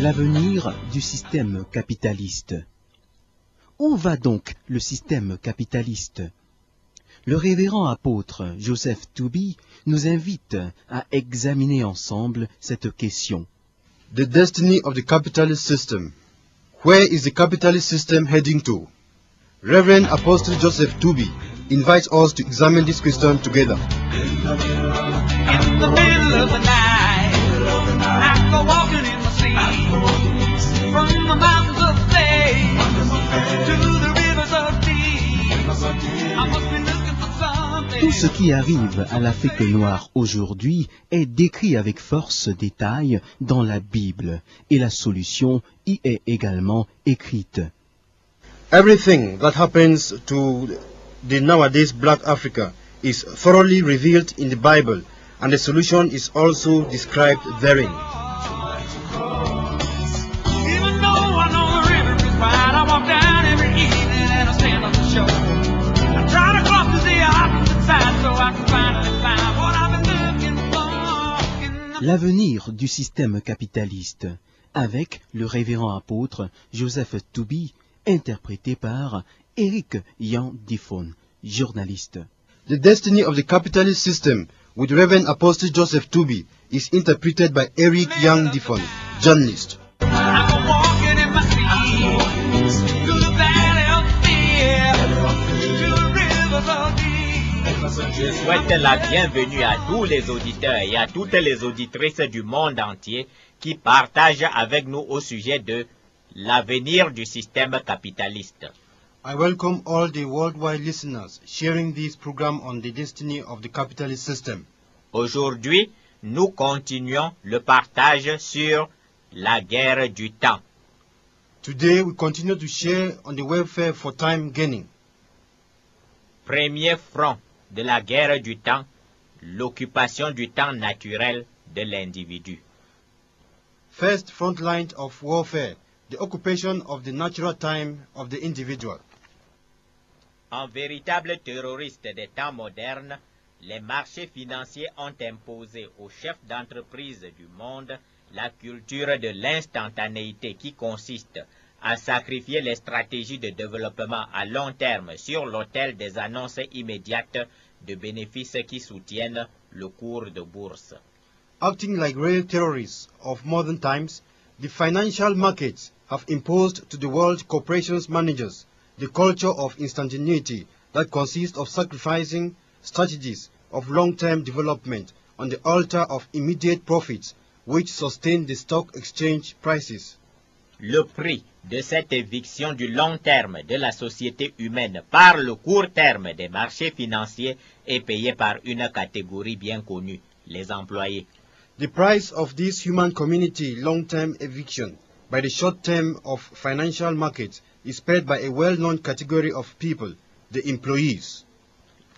L'avenir du système capitaliste. Où va donc le système capitaliste? Le révérend apôtre Joseph Tooby nous invite à examiner ensemble cette question. The destiny of the capitalist system. Where is the capitalist system heading to? Reverend Apostle Joseph Tooby invites us to examine this question together. In the middle of the night, I go walking in the sea, from the mountains of faith to the rivers of deep. I must be looking for something. Tout ce qui arrive à l'Afrique noire aujourd'hui est décrit avec force détail dans la Bible et la solution y est également écrite. Everything that happens to the nowadays Black Africa is thoroughly revealed in the Bible, and the solution is also described therein. Even though I know the river is wide, I walk down every evening and I stand on the shore. I try to cross to the opposite side so I can finally find what I've been looking for. L'avenir du système capitaliste, avec le révérend apôtre Joseph Tooby, interprété par Eric Yan Diffon, journaliste. The destiny of the capitalist system with Reverend Apostle Joseph Tooby is interpreted by Eric Young Diffon, journalist. I'm walking in my sleep through the valley of fear, to the rivers of deep. Je souhaite la bienvenue à tous les auditeurs et à toutes les auditrices du monde entier qui partagent avec nous au sujet de l'avenir du système capitaliste. I welcome all the worldwide listeners sharing this program on the destiny of the capitalist system. Aujourd'hui, nous continuons le partage sur la guerre du temps. Today we continue to share on the welfare for time gaining. Premier front de la guerre du temps, l'occupation du temps naturel de l'individu. First front line of warfare, the occupation of the natural time of the individual. En véritable terroriste des temps modernes, les marchés financiers ont imposé aux chefs d'entreprise du monde la culture de l'instantanéité qui consiste à sacrifier les stratégies de développement à long terme sur l'autel des annonces immédiates de bénéfices qui soutiennent le cours de bourse. Acting like real terrorists of modern times, the financial markets have imposed to the world corporations managers the culture of instantaneity that consists of sacrificing strategies of long-term development on the altar of immediate profits which sustain the stock exchange prices. Le prix de cette éviction du long terme de la société humaine par le court terme des marchés financiers est payé par une catégorie bien connue, les employés. The price of this human community long-term eviction by the short term of financial markets is paid by a well-known category of people, the employees.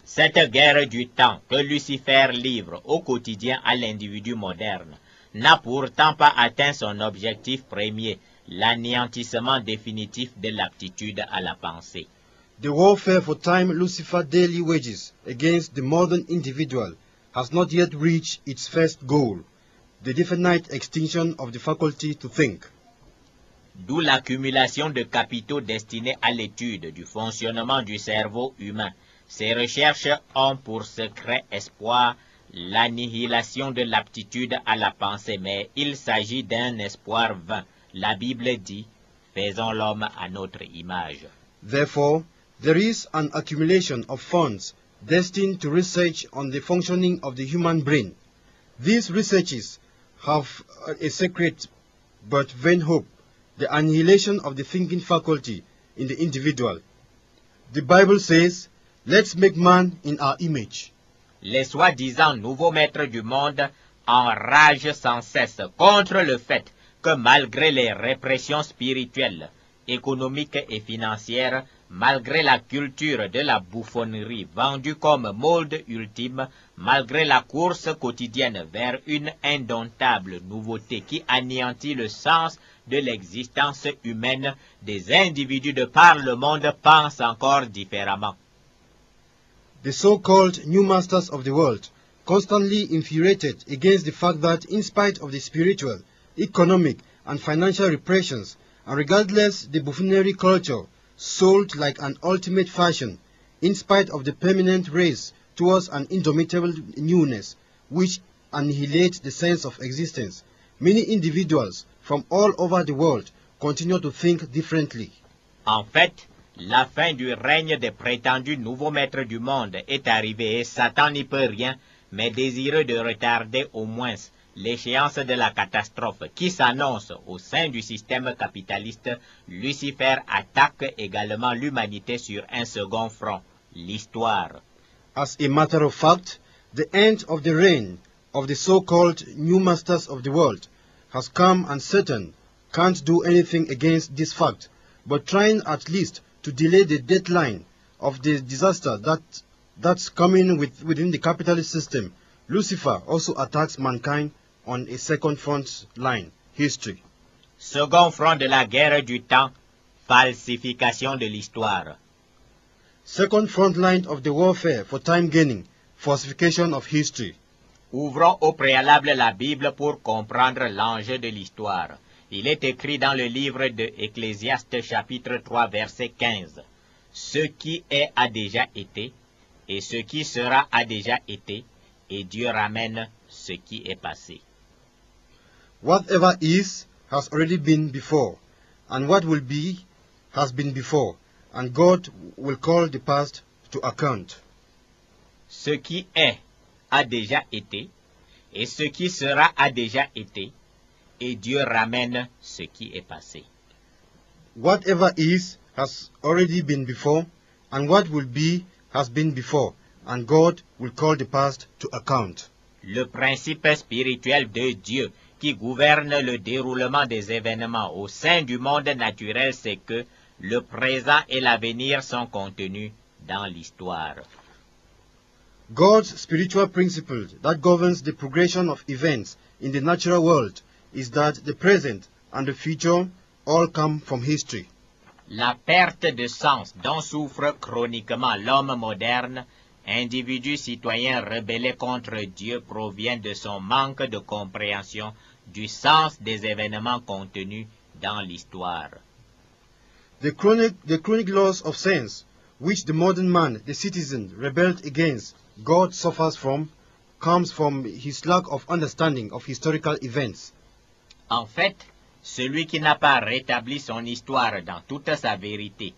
Cette guerre du temps que Lucifer livre au quotidien à l'individu moderne n'a pourtant pas atteint son objectif premier, l'anéantissement définitif de l'aptitude à la pensée. The warfare for time Lucifer daily wages against the modern individual has not yet reached its first goal, the definite extinction of the faculty to think. D'où l'accumulation de capitaux destinés à l'étude du fonctionnement du cerveau humain. Ces recherches ont pour secret espoir l'annihilation de l'aptitude à la pensée, mais il s'agit d'un espoir vain. La Bible dit, faisons l'homme à notre image. Therefore, there is an accumulation of funds destined to research on the functioning of the human brain. These researches have a secret but vain hope, the annihilation of the thinking faculty in the individual. The Bible says, let's make man in our image. Les soi-disant nouveaux maîtres du monde enragent sans cesse contre le fait que malgré les répressions spirituelles, économiques et financières, malgré la culture de la bouffonnerie vendue comme molde ultime, malgré la course quotidienne vers une indomptable nouveauté qui anéantit le sens de l'existence humaine, des individus de par le monde pensent encore différemment. The so-called new masters of the world constantly infuriated against the fact that in spite of the spiritual, economic, and financial repressions, and regardless the buffoonery culture sold like an ultimate fashion, in spite of the permanent race towards an indomitable newness which annihilates the sense of existence, many individuals from all over the world continue to think differently. En fait, la fin du règne des prétendus nouveaux maîtres du monde est arrivée et Satan n'y peut rien, mais désireux de retarder au moins l'échéance de la catastrophe qui s'annonce au sein du système capitaliste, Lucifer attaque également l'humanité sur un second front, l'histoire. As a matter of fact, the end of the reign of the so-called new masters of the world has come, and Satan can't do anything against this fact, but trying at least to delay the deadline of the disaster that's coming within the capitalist system. Lucifer also attacks mankind on a second front line, history. Second front de la guerre du temps, falsification de l'histoire. Second front line of the warfare for time gaining, falsification of history. Ouvrons au préalable la Bible pour comprendre l'enjeu de l'histoire. Il est écrit dans le livre de Ecclésiaste chapitre 3 verset 15. Ce qui est a déjà été, et ce qui sera a déjà été, et Dieu ramène ce qui est passé. Whatever is has already been before, and what will be has been before, and God will call the past to account. Ce qui est a déjà été, et ce qui sera a déjà été, et Dieu ramène ce qui est passé. Whatever is has already been before, and what will be has been before, and God will call the past to account. Le principe spirituel de Dieu qui gouverne le déroulement des événements au sein du monde naturel, c'est que le présent et l'avenir sont contenus dans l'histoire. God's spiritual principle that governs the progression of events in the natural world is that the present and the future all come from history. La perte de sens dont souffre chroniquement l'homme moderne, individu citoyen rebellé contre Dieu, provient de son manque de compréhension du sens des événements contenus dans l'histoire. The chronic loss of sense which the modern man, the citizen, rebelled against God suffers from, comes from his lack of understanding of historical events. En fait, celui qui n'a pas rétabli son histoire dans toute sa vérité,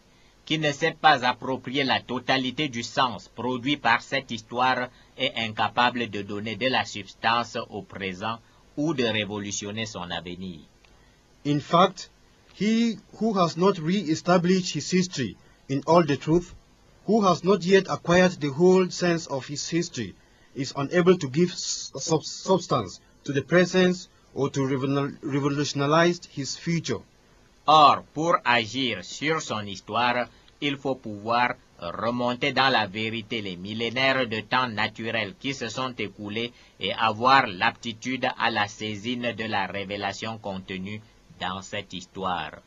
qui ne s'est pas approprié la totalité du sens produit par cette histoire, est incapable de donner de la substance au présent ou de révolutionner son avenir. In fact, he who has not re-established his history in all the truth, who has not yet acquired the whole sense of his history, is unable to give substance to the present or to revolutionize his future. Or, pour agir sur son histoire, il faut pouvoir remonter dans la vérité les millénaires de temps naturels qui se sont écoulés et avoir l'aptitude à la saisine de la révélation contenue dans cette histoire.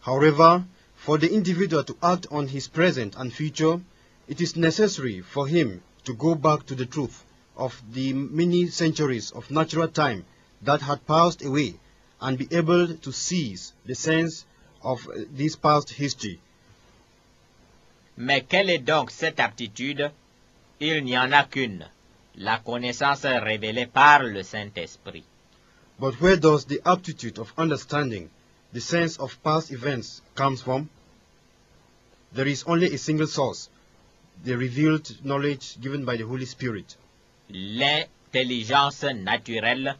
However, for the individual to act on his present and future, it is necessary for him to go back to the truth of the many centuries of natural time that had passed away and be able to seize the sense of this past history. Mais quelle est donc cette aptitude? Il n'y en a qu'une, la connaissance révélée par le Saint-Esprit. But where does the aptitude of understanding the sense of past events comes from? There is only a single source, the revealed knowledge given by the Holy Spirit. L'intelligence naturelle,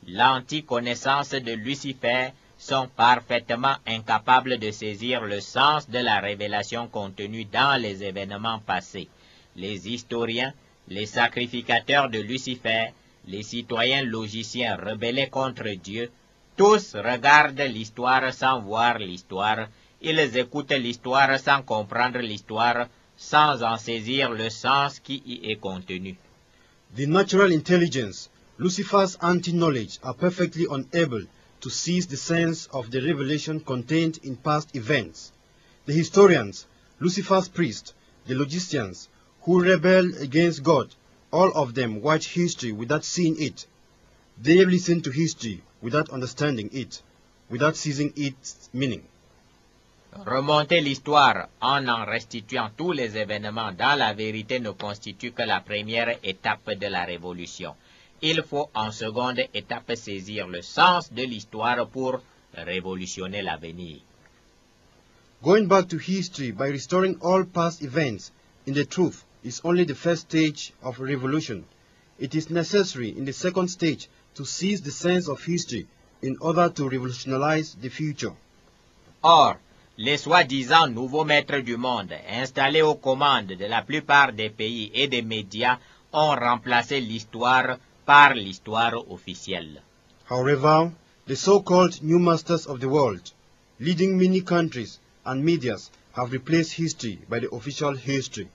l'anti-connaissance de Lucifer sont parfaitement incapables de saisir le sens de la révélation contenue dans les événements passés. Les historiens, les sacrificateurs de Lucifer, les citoyens logiciens rebellés contre Dieu, tous regardent l'histoire sans voir l'histoire. Ils écoutent l'histoire sans comprendre l'histoire, sans en saisir le sens qui y est contenu. The natural intelligence, Lucifer's anti-knowledge, are perfectly unable to seize the sense of the revelation contained in past events. The historians, Lucifer's priests, the logicians, who rebel against God, all of them watch history without seeing it. They listen to history without understanding it, without seizing its meaning. Remonter l'histoire en restituant tous les événements dans la vérité ne constitue que la première étape de la révolution. Il faut en seconde étape saisir le sens de l'histoire pour révolutionner l'avenir. Going back to history by restoring all past events in the truth is only the first stage of revolution. It is necessary in the second stage to seize the sense of history in order to revolutionize the future. Or, les soi-disant nouveaux maîtres du monde, installés aux commandes de la plupart des pays et des médias, ont remplacé l'histoire par l'histoire officielle. However, the so-called new masters of the world, leading many countries and medias, have replaced history by the official history.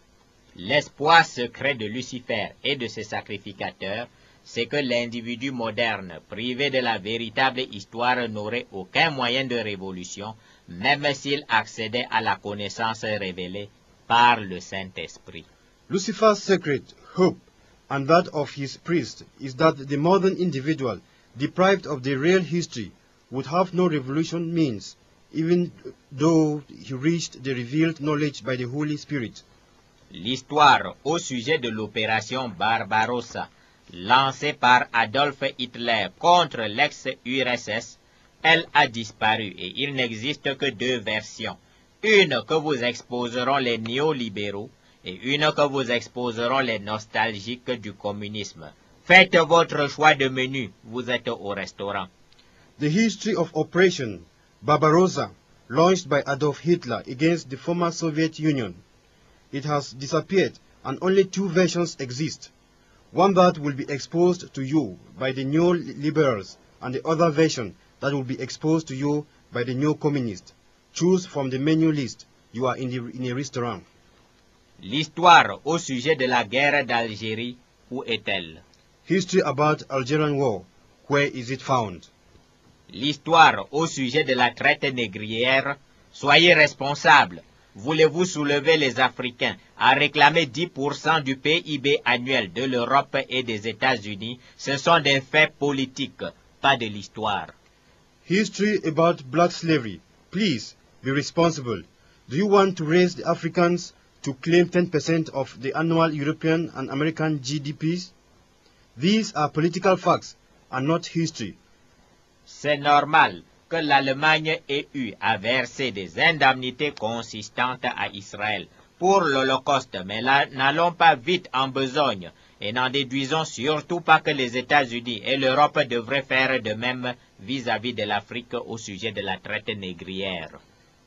L'espoir secret de Lucifer et de ses sacrificateurs, c'est que l'individu moderne, privé de la véritable histoire, n'aurait aucun moyen de révolution, même s'il accédait à la connaissance révélée par le Saint-Esprit. Lucifer's secret hope and that of his priests is that the modern individual, deprived of the real history, would have no revolution means, even though he reached the revealed knowledge by the Holy Spirit. L'histoire au sujet de l'opération Barbarossa, lancée par Adolf Hitler contre l'ex-URSS, elle a disparu et il n'existe que deux versions. Une que vous exposeront les néolibéraux et une que vous exposeront les nostalgiques du communisme. Faites votre choix de menu, vous êtes au restaurant. The history of Operation Barbarossa, launched by Adolf Hitler against the former Soviet Union. It has disappeared and only two versions exist. One that will be exposed to you by the new liberals and the other version that will be exposed to you by the new communists. Choose from the menu list. You are in a restaurant. L'histoire au sujet de la guerre d'Algérie, où est-elle? History about Algerian war. Where is it found? L'histoire au sujet de la traite négrière, soyez responsables. Voulez-vous soulever les Africains à réclamer 10% du PIB annuel de l'Europe et des États-Unis? Ce sont des faits politiques, pas de l'histoire. History about black slavery. Please be responsible. Do you want to raise the Africans to claim 10% of the annual European and American GDPs? These are political facts and not history. C'est normal que l'Allemagne ait eu à verser des indemnités consistantes à Israël pour l'Holocauste, mais n'allons pas vite en besogne et n'en déduisons surtout pas que les États-Unis et l'Europe devraient faire de même vis-à-vis de l'Afrique au sujet de la traite négrière.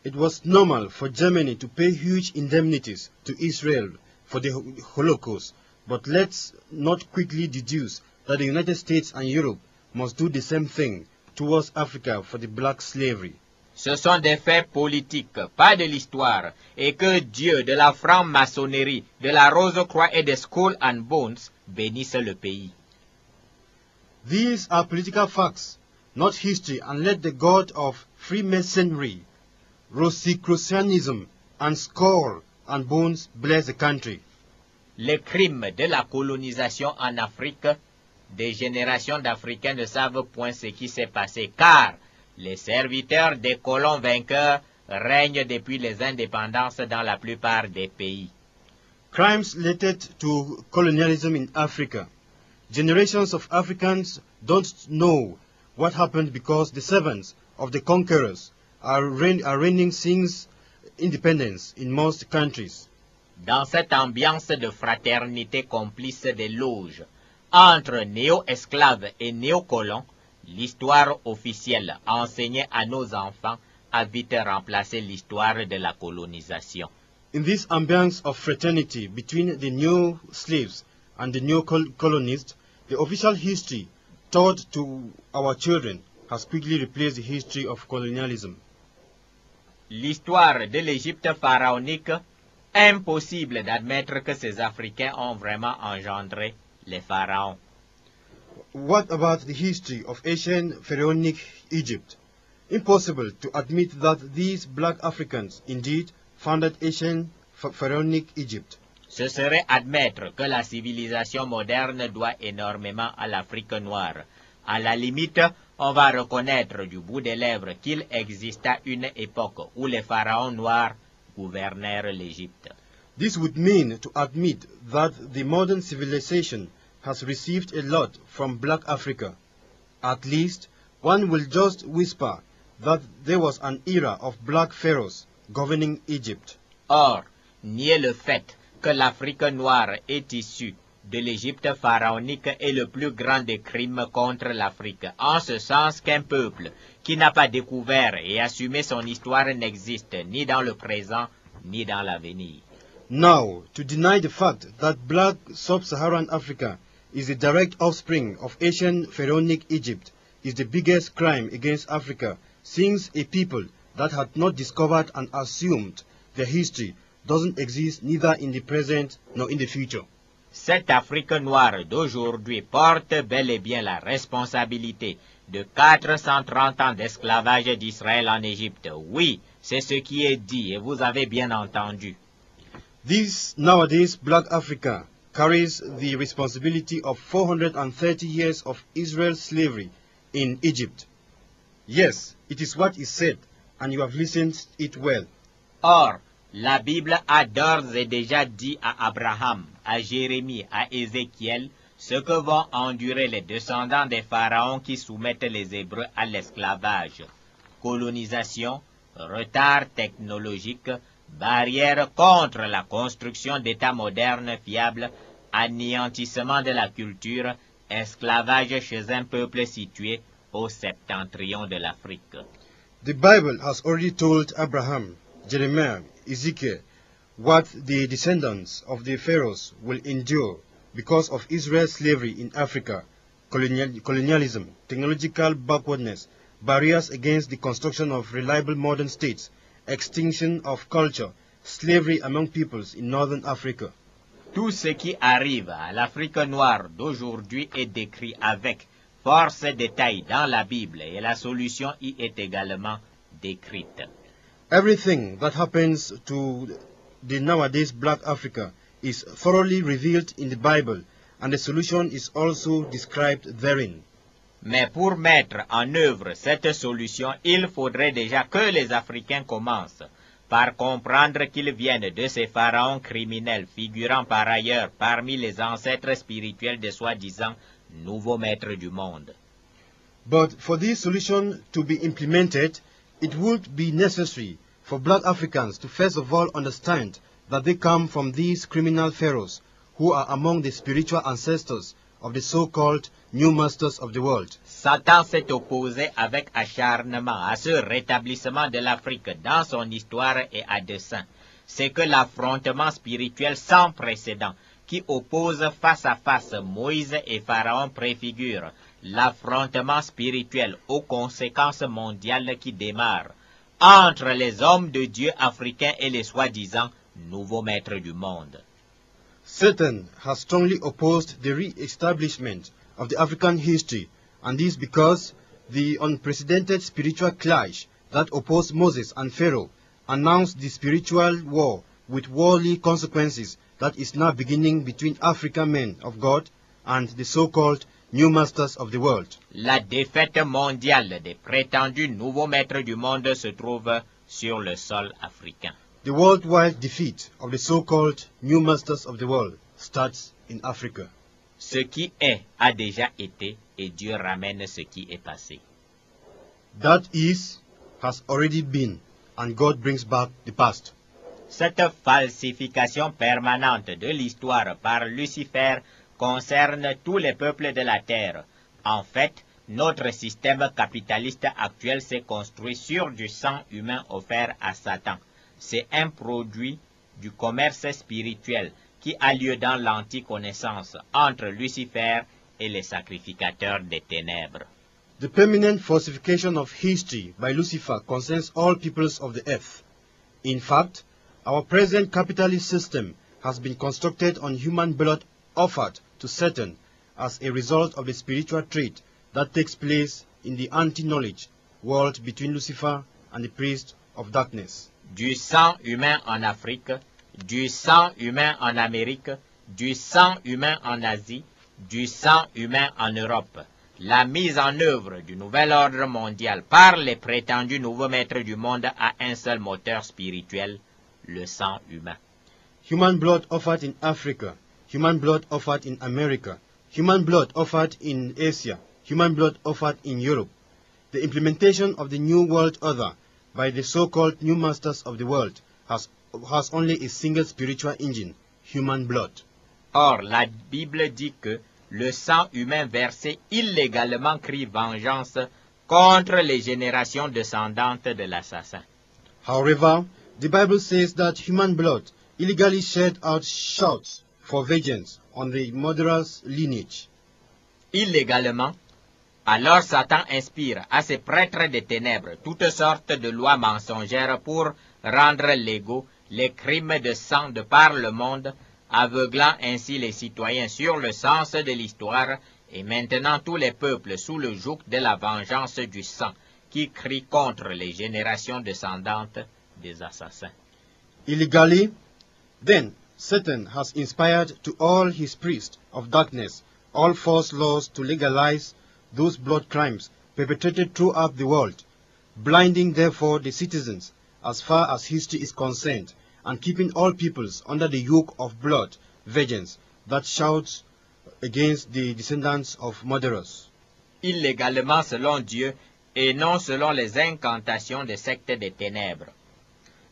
It was normal for Germany to pay huge indemnities to Israel for the Holocaust, but let's not quickly deduce that the United States and Europe must do the same thing towards Africa for the black slavery. Ce sont des faits politiques, pas de l'histoire, et que Dieu de la franc-maçonnerie, de la Rose-Croix et de Skull and Bones bénisse le pays. These are political facts, not history, and let the God of Freemasonry, Rosicrucianism, and Skull and Bones bless the country. Les crimes de la colonisation en Afrique, des générations d'Africains ne savent point ce qui s'est passé, car les serviteurs des colons vainqueurs règnent depuis les indépendances dans la plupart des pays. Crimes related to colonialism in Africa. Generations of Africans don't know what happened because the servants of the conquerors are reigning since independence in most countries. Dans cette ambiance de fraternité complice des loges, entre néo-esclaves et néo-colons, l'histoire officielle enseignée à nos enfants a vite remplacé l'histoire de la colonisation. In this ambiance of fraternity between the new slaves and the new colonists, the official history taught to our children has quickly replaced the history of colonialism. L'histoire de l'Égypte pharaonique, impossible d'admettre que ces Africains ont vraiment engendré les pharaons. What about the history of ancient pharaonic Egypt? Impossible to admit that these black Africans indeed founded ancient pharaonic Egypt. Ce serait admettre que la civilisation moderne doit énormément à l'Afrique noire. À la limite, on va reconnaître du bout des lèvres qu'il exista une époque où les pharaons noirs gouvernèrent l'Égypte. This would mean to admit that the modern civilization has received a lot from black Africa. At least, one will just whisper that there was an era of black pharaohs governing Egypt. Or, nier le fait que l'Afrique noire est issue de l'Égypte pharaonique est le plus grand des crimes contre l'Afrique, en ce sens qu'un peuple qui n'a pas découvert et assumé son histoire n'existe ni dans le présent ni dans l'avenir. Now, to deny the fact that black sub-Saharan Africa is a direct offspring of ancient pharaonic Egypt is the biggest crime against Africa, since a people that had not discovered and assumed their history doesn't exist neither in the present nor in the future. Cette Afrique noire d'aujourd'hui porte bel et bien la responsabilité de 430 ans d'esclavage d'Israël en Égypte. Oui, c'est ce qui est dit et vous avez bien entendu. This nowadays black Africa carries the responsibility of 430 years of Israel's slavery in Egypt. Yes, it is what is said, and you have listened it well. Or, la Bible a d'ores et déjà dit à Abraham, à Jérémie, à Ézéchiel, ce que vont endurer les descendants des pharaons qui soumettent les Hébreux à l'esclavage. Colonisation, retard technologique, barrière contre la construction d'États modernes fiables, anéantissement de la culture, esclavage chez un peuple situé au septentrion de l'Afrique. The Bible has already told Abraham, Jeremiah, Ezekiel, what the descendants of the pharaohs will endure because of Israel's slavery in Africa, colonialism, technological backwardness, barriers against the construction of reliable modern states, extinction of culture, slavery among peoples in northern Africa. Tout ce qui arrive à l'Afrique noire d'aujourd'hui est décrit avec force détail dans la Bible et la solution y est également décrite. Everything that happens to the nowadays black Africa is thoroughly revealed in the Bible, and the solution is also described therein. Mais pour mettre en œuvre cette solution, il faudrait déjà que les Africains commencent par comprendre qu'ils viennent de ces pharaons criminels figurant par ailleurs parmi les ancêtres spirituels des soi-disant nouveaux maîtres du monde. But for this solution to be implemented, it would be necessary for black Africans to first of all understand that they come from these criminal pharaohs who are among the spiritual ancestors of the so-called new masters of the world. Satan s'est opposé avec acharnement à ce rétablissement de l'Afrique dans son histoire et à dessein. C'est que l'affrontement spirituel sans précédent qui oppose face à face Moïse et Pharaon préfigure l'affrontement spirituel aux conséquences mondiales qui démarre entre les hommes de Dieu africains et les soi-disant nouveaux maîtres du monde. Satan has strongly opposed the re-establishment of the African history, and this because the unprecedented spiritual clash that opposed Moses and Pharaoh announced the spiritual war with worldly consequences that is now beginning between African men of God and the so-called new masters of the world. La défaite mondiale des prétendus nouveaux maîtres du monde se trouve sur le sol africain. The worldwide defeat of the so-called new masters of the world starts in Africa. Ce qui est a déjà été et Dieu ramène ce qui est passé. That is, has already been, and God brings back the past. Cette falsification permanente de l'histoire par Lucifer concerne tous les peuples de la terre. En fait, notre système capitaliste actuel s'est construit sur du sang humain offert à Satan. C'est un produit du commerce spirituel qui a lieu dans l'anticonnaissance entre Lucifer et les sacrificateurs des ténèbres. The permanent falsification of history by Lucifer concerns all peoples of the earth. In fact, our present capitalist system has been constructed on human blood offered to Satan as a result of the spiritual trade that takes place in the anti-knowledge world between Lucifer and the priest of darkness. Du sang humain en Afrique, du sang humain en Amérique, du sang humain en Asie, du sang humain en Europe. La mise en œuvre du nouvel ordre mondial par les prétendus nouveaux maîtres du monde a un seul moteur spirituel, le sang humain. Human blood offered in Africa, human blood offered in America, human blood offered in Asia, human blood offered in Europe. The implementation of the New World Order by the so-called new masters of the world has only a single spiritual engine, human blood. Or, la Bible dit que le sang humain versé illégalement crie vengeance contre les générations descendantes de l'assassin. However, the Bible says that human blood illegally shed out shouts for vengeance on the murderer's lineage. Illégalement, alors Satan inspire à ses prêtres des ténèbres toutes sortes de lois mensongères pour rendre légaux les crimes de sang de par le monde, aveuglant ainsi les citoyens sur le sens de l'histoire et maintenant tous les peuples sous le joug de la vengeance du sang qui crie contre les générations descendantes des assassins. Illegally, then, Satan has inspired to all his priests of darkness all false laws to legalize those blood crimes perpetrated throughout the world, blinding therefore the citizens as far as history is concerned, and keeping all peoples under the yoke of blood vengeance that shouts against the descendants of murderers. Illégalement selon Dieu et non selon les incantations des sectes des ténèbres.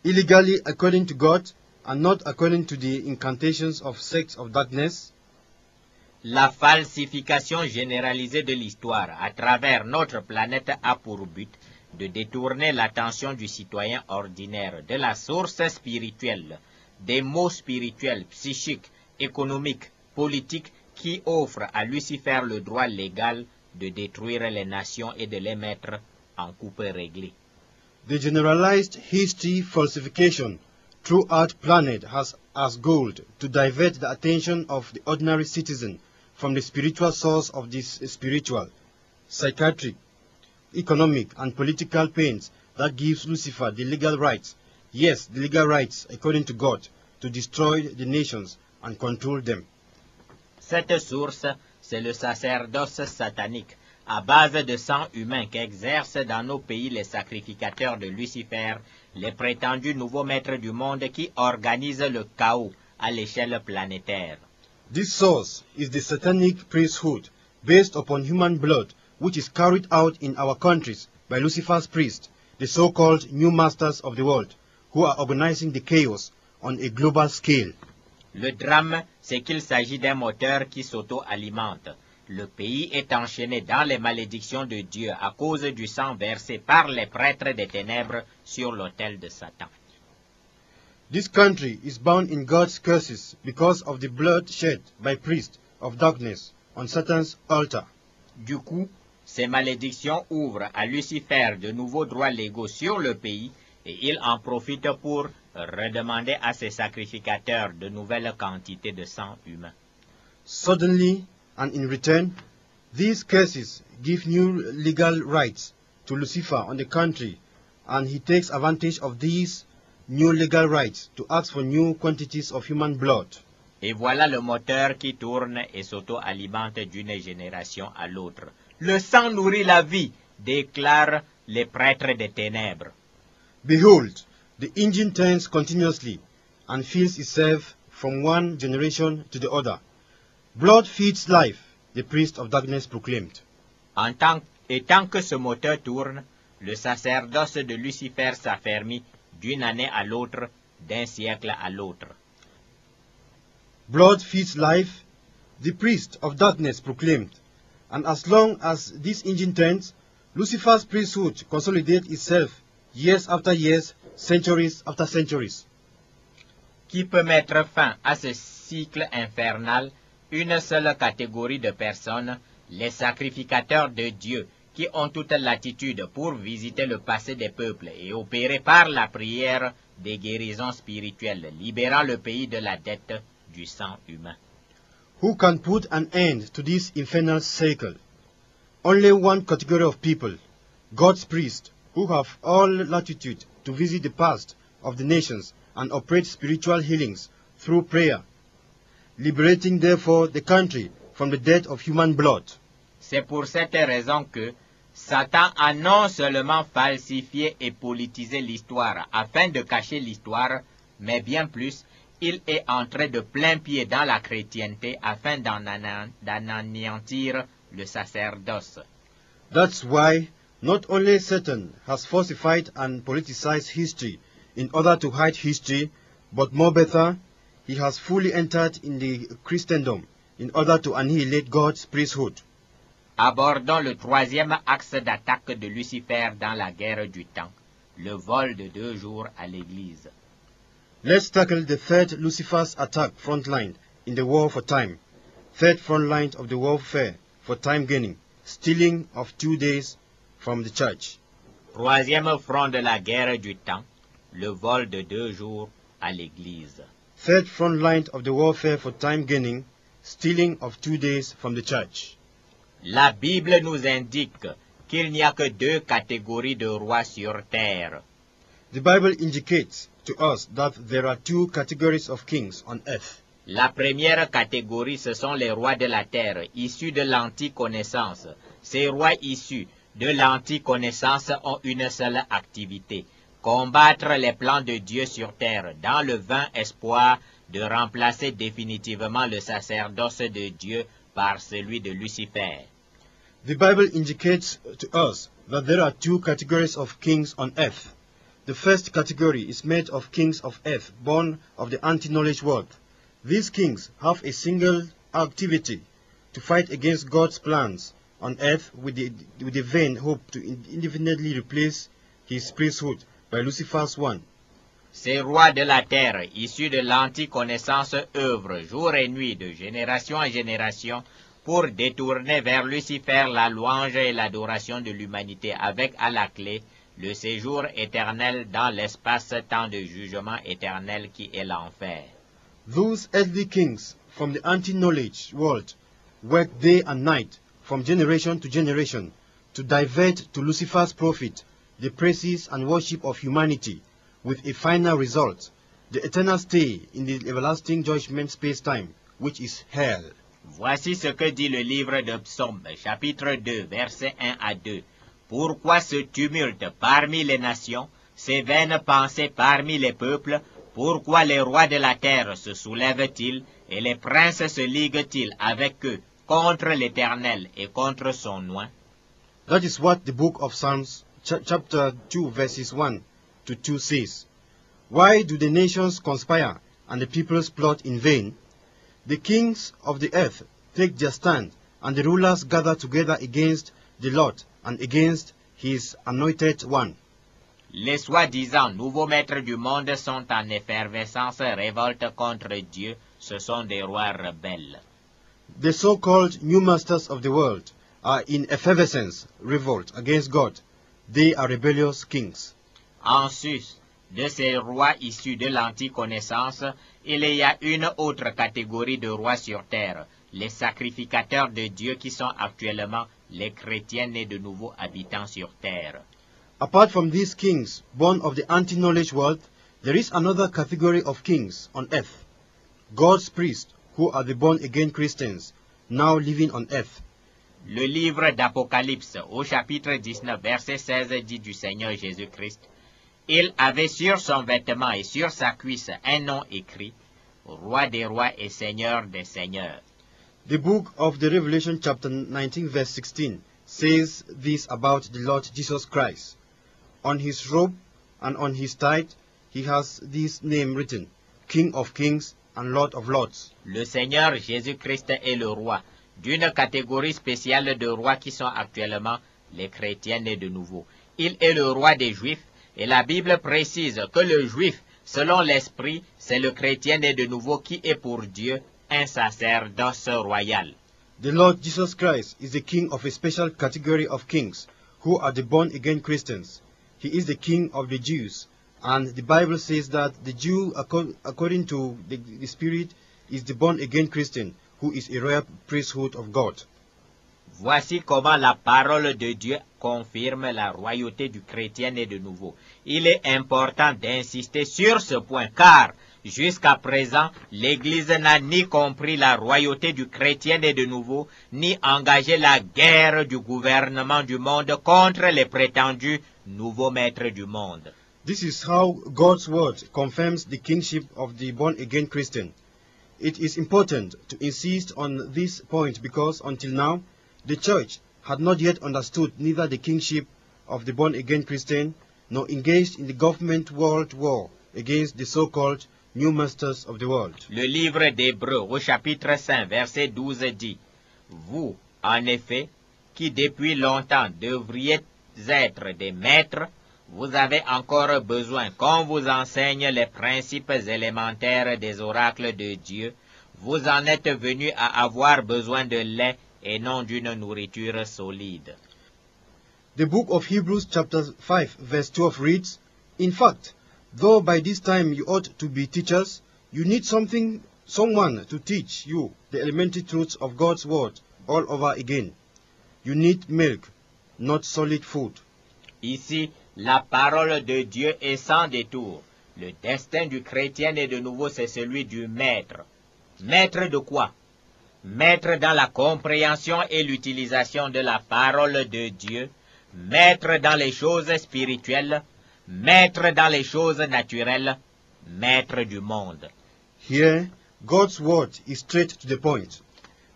Illegally according to God and not according to the incantations of sects of darkness. La falsification généralisée de l'histoire à travers notre planète a pour but de détourner l'attention du citoyen ordinaire de la source spirituelle, des maux spirituels, psychiques, économiques, politiques qui offrent à Lucifer le droit légal de détruire les nations et de les mettre en coupe réglée. The generalized history falsification throughout planet has as goal to divert the attention of the ordinary citizen from the spiritual source of this spiritual, psychiatric, economic, and political pains that gives Lucifer the legal rights, yes, the legal rights according to God, to destroy the nations and control them. Cette source, c'est le sacerdoce satanique, à base de sang humain qu'exercent dans nos pays les sacrificateurs de Lucifer, les prétendus nouveaux maîtres du monde qui organisent le chaos à l'échelle planétaire. This source is the satanic priesthood based upon human blood, which is carried out in our countries by Lucifer's priests, the so-called new masters of the world, who are organizing the chaos on a global scale. Le drame, c'est qu'il s'agit d'un moteur qui s'auto-alimente. Le pays est enchaîné dans les malédictions de Dieu à cause du sang versé par les prêtres des ténèbres sur l'autel de Satan. This country is bound in God's curses because of the blood shed by priests of darkness on Satan's altar. Du coup, ces malédictions ouvrent à Lucifer de nouveaux droits légaux sur le pays et il en profite pour redemander à ses sacrificateurs de nouvelles quantités de sang humain. Suddenly, and in return, these curses give new legal rights to Lucifer on the country, and he takes advantage of these new legal rights to ask for new quantities of human blood. Et voilà le moteur qui tourne et s'auto-alimente d'une génération à l'autre. Le sang nourrit la vie, déclarent les prêtres des ténèbres. Behold, the engine turns continuously and fills itself from one generation to the other. Blood feeds life, the priest of darkness proclaimed. Et tant que ce moteur tourne, le sacerdoce de Lucifer s'affermit d'une année à l'autre, d'un siècle à l'autre. Blood feeds life, the priest of darkness proclaimed. And as long as this engine turns, Lucifer's priesthood consolidates itself years after years, centuries after centuries. Qui peut mettre fin à ce cycle infernal? Une seule catégorie de personnes, les sacrificateurs de Dieu, qui ont toute latitude pour visiter le passé des peuples et opérer par la prière des guérisons spirituelles, libérant le pays de la dette du sang humain. Who can put an end to this infernal cycle? Only one category of people, God's priests, who have all latitude to visit the past of the nations and operate spiritual healings through prayer, liberating therefore the country from the debt of human blood. C'est pour cette raison que Satan a non seulement falsifié et politisé l'histoire afin de cacher l'histoire, mais bien plus, il est entré de plein pied dans la chrétienté afin d'en anéantir le sacerdoce. That's why not only Satan has falsified and politicized history in order to hide history, but more better, he has fully entered in the Christendom in order to annihilate God's priesthood. Abordons le troisième axe d'attaque de Lucifer dans la guerre du temps, le vol de 2 jours à l'Église. Let's tackle the third Lucifer's attack front line in the war for time. Third front line of the warfare for time gaining, stealing of 2 days from the church. Troisième front de la guerre du temps, le vol de 2 jours à l'Église. Third front line of the warfare for time gaining, stealing of 2 days from the church. La Bible nous indique qu'il n'y a que 2 catégories de rois sur terre. The Bible indicates to us that there are 2 categories of kings on earth. La première catégorie, ce sont les rois de la terre, issus de l'anticonnaissance. Ces rois issus de l'anticonnaissance ont une seule activité, combattre les plans de Dieu sur terre, dans le vain espoir de remplacer définitivement le sacerdoce de Dieu par celui de Lucifer. The Bible indicates to us that there are 2 categories of kings on earth. The first category is made of kings of earth, born of the anti-knowledge world. These kings have a single activity, to fight against God's plans on earth with the vain hope to indefinitely replace his priesthood by Lucifer's one. Ces rois de la terre, issus de l'anticonnaissance, œuvrent jour et nuit, de génération en génération, pour détourner vers Lucifer la louange et l'adoration de l'humanité, avec à la clé le séjour éternel dans l'espace-temps de jugement éternel qui est l'enfer. Those earthly kings from the anti-knowledge world work day and night, from generation to generation, to divert to Lucifer's profit the praises and worship of humanity, with a final result, the eternal stay in the everlasting judgment space-time, which is hell. Voici ce que dit le livre de Psaume, chapitre 2, versets 1 à 2. Pourquoi ce tumulte parmi les nations, ces vaines pensées parmi les peuples? Pourquoi les rois de la terre se soulèvent-ils et les princes se liguent-ils avec eux contre l'Éternel et contre son nom? That is what the book of Psalms, chapter 2, verses 1 to 2 says. Why do the nations conspire and the peoples plot in vain? The kings of the earth take their stand, and the rulers gather together against the Lord and against his anointed one. Les soi-disant nouveaux maîtres du monde sont en effervescence, révolte contre Dieu, ce sont des rois rebelles. The so-called new masters of the world are in effervescence, revolt against God. They are rebellious kings. En sus de ces rois issus de l'anticonnaissance, il y a une autre catégorie de rois sur terre, les sacrificateurs de Dieu qui sont actuellement les chrétiens nés de nouveaux habitants sur terre. Apart from these kings born of the anti-knowledge world, there is another category of kings on earth, God's priests, who are the born-again Christians, now living on earth. Le livre d'Apocalypse, au chapitre 19, verset 16, dit du Seigneur Jésus-Christ, « Il avait sur son vêtement et sur sa cuisse un nom écrit, Roi des rois et Seigneur des seigneurs. » The book of the Revelation chapter 19 verse 16 says this about the Lord Jesus Christ. On his robe and on his thigh he has this name written, King of kings and Lord of lords. Le Seigneur Jésus-Christ est le roi d'une catégorie spéciale de rois qui sont actuellement les chrétiens nés de nouveau. Il est le roi des Juifs et la Bible précise que le Juif, selon l'Esprit, c'est le chrétien né de nouveau qui est pour Dieu un sacerdoce royal. The Lord Jesus Christ is the King of a special category of kings who are the born-again Christians. He is the King of the Jews, and the Bible says that the Jew, according to the Spirit, is the born-again Christian who is a royal priesthood of God. Voici comment la parole de Dieu confirme la royauté du chrétien né de nouveau. Il est important d'insister sur ce point, car jusqu'à présent, l'Église n'a ni compris la royauté du chrétien né de nouveau, ni engagé la guerre du gouvernement du monde contre les prétendus nouveaux maîtres du monde. This is how God's word confirms the kingship of the born-again Christian. It is important to insist on this point because until now, the church had not yet understood neither the kingship of the born-again Christian nor engaged in the government world war against the so-called new masters of the world. Le livre d'Hébreux au chapitre 5, verset 12 dit, « Vous, en effet, qui depuis longtemps devriez être des maîtres, vous avez encore besoin qu'on vous enseigne les principes élémentaires des oracles de Dieu. Vous en êtes venus à avoir besoin de lait et non d'une nourriture solide. » The book of Hebrews chapter 5 verse 12 reads, "In fact, though by this time you ought to be teachers, you need someone to teach you the elementary truths of God's word all over again. You need milk, not solid food." Ici, la parole de Dieu est sans détour. Le destin du chrétien né de nouveau, c'est celui du maître. Maître de quoi? Maître dans la compréhension et l'utilisation de la parole de Dieu, maître dans les choses spirituelles, maître dans les choses naturelles, maître du monde. Here, God's word is straight to the point.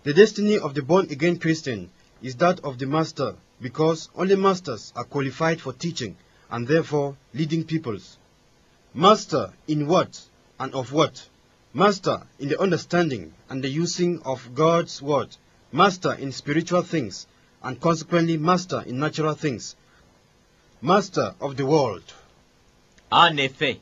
The destiny of the born-again Christian is that of the master, because only masters are qualified for teaching and therefore leading peoples. Master in what and of what? Master in the understanding and the using of God's word. Master in spiritual things, and consequently master in natural things. Master of the world. En effet,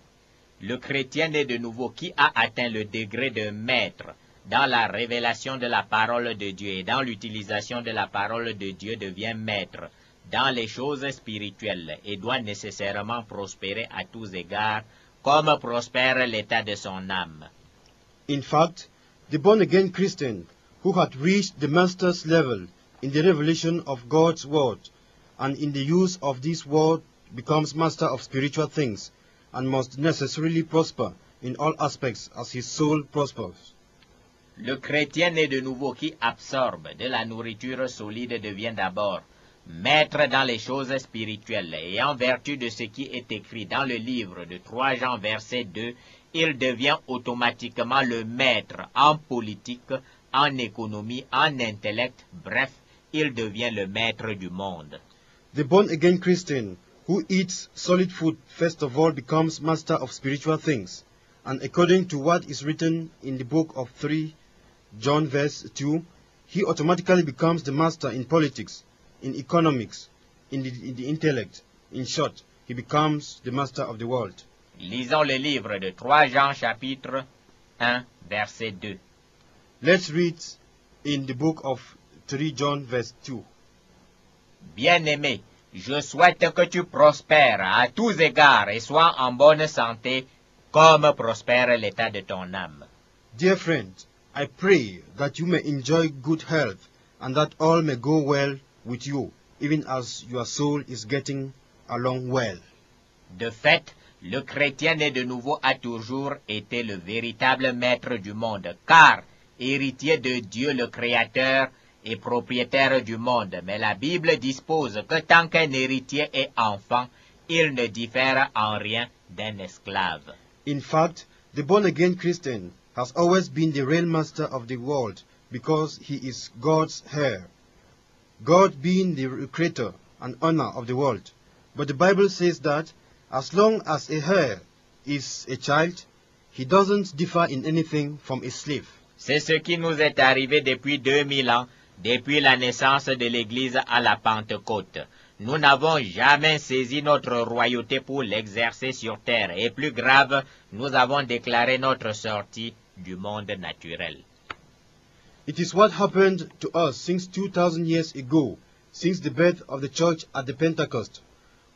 le chrétien né de nouveau qui a atteint le degré de maître dans la révélation de la parole de Dieu et dans l'utilisation de la parole de Dieu devient maître dans les choses spirituelles et doit nécessairement prospérer à tous égards comme prospère l'état de son âme. In fact, the born-again Christian who had reached the master's level in the revelation of God's word and in the use of this word becomes master of spiritual things and must necessarily prosper in all aspects as his soul prospers. Le chrétien né de nouveau qui absorbe de la nourriture solide devient d'abord maître dans les choses spirituelles et en vertu de ce qui est écrit dans le livre de 3 Jean verset 2, il devient automatiquement le maître en politique, en économie, en intellect, bref, il devient le maître du monde. The born-again Christian who eats solid food first of all becomes master of spiritual things, and according to what is written in the book of 3 John verse 2, he automatically becomes the master in politics, in economics, in the intellect. In short, he becomes the master of the world. Lisons le livre de 3 Jean chapitre 1 verset 2. Let's read in the book of 3 John verse 2. Bien-aimé, je souhaite que tu prospères à tous égards et sois en bonne santé comme prospère l'état de ton âme. Dear friend, I pray that you may enjoy good health and that all may go well with you, even as your soul is getting along well. De fait, le chrétien né de nouveau a toujours été le véritable maître du monde, car héritier de Dieu le Créateur et propriétaire du monde. Mais la Bible dispose que tant qu'un héritier est enfant, il ne diffère en rien d'un esclave. In fact, the born-again Christian has always been the real master of the world because he is God's heir, God being the creator and owner of the world. But the Bible says that as long as a heir is a child, he doesn't differ in anything from a slave. C'est ce qui nous est arrivé depuis 2000 ans, depuis la naissance de l'Église à la Pentecôte. Nous n'avons jamais saisi notre royauté pour l'exercer sur terre, et plus grave, nous avons déclaré notre sortie du monde naturel. It is what happened to us since 2,000 years ago, since the birth of the church at the Pentecost.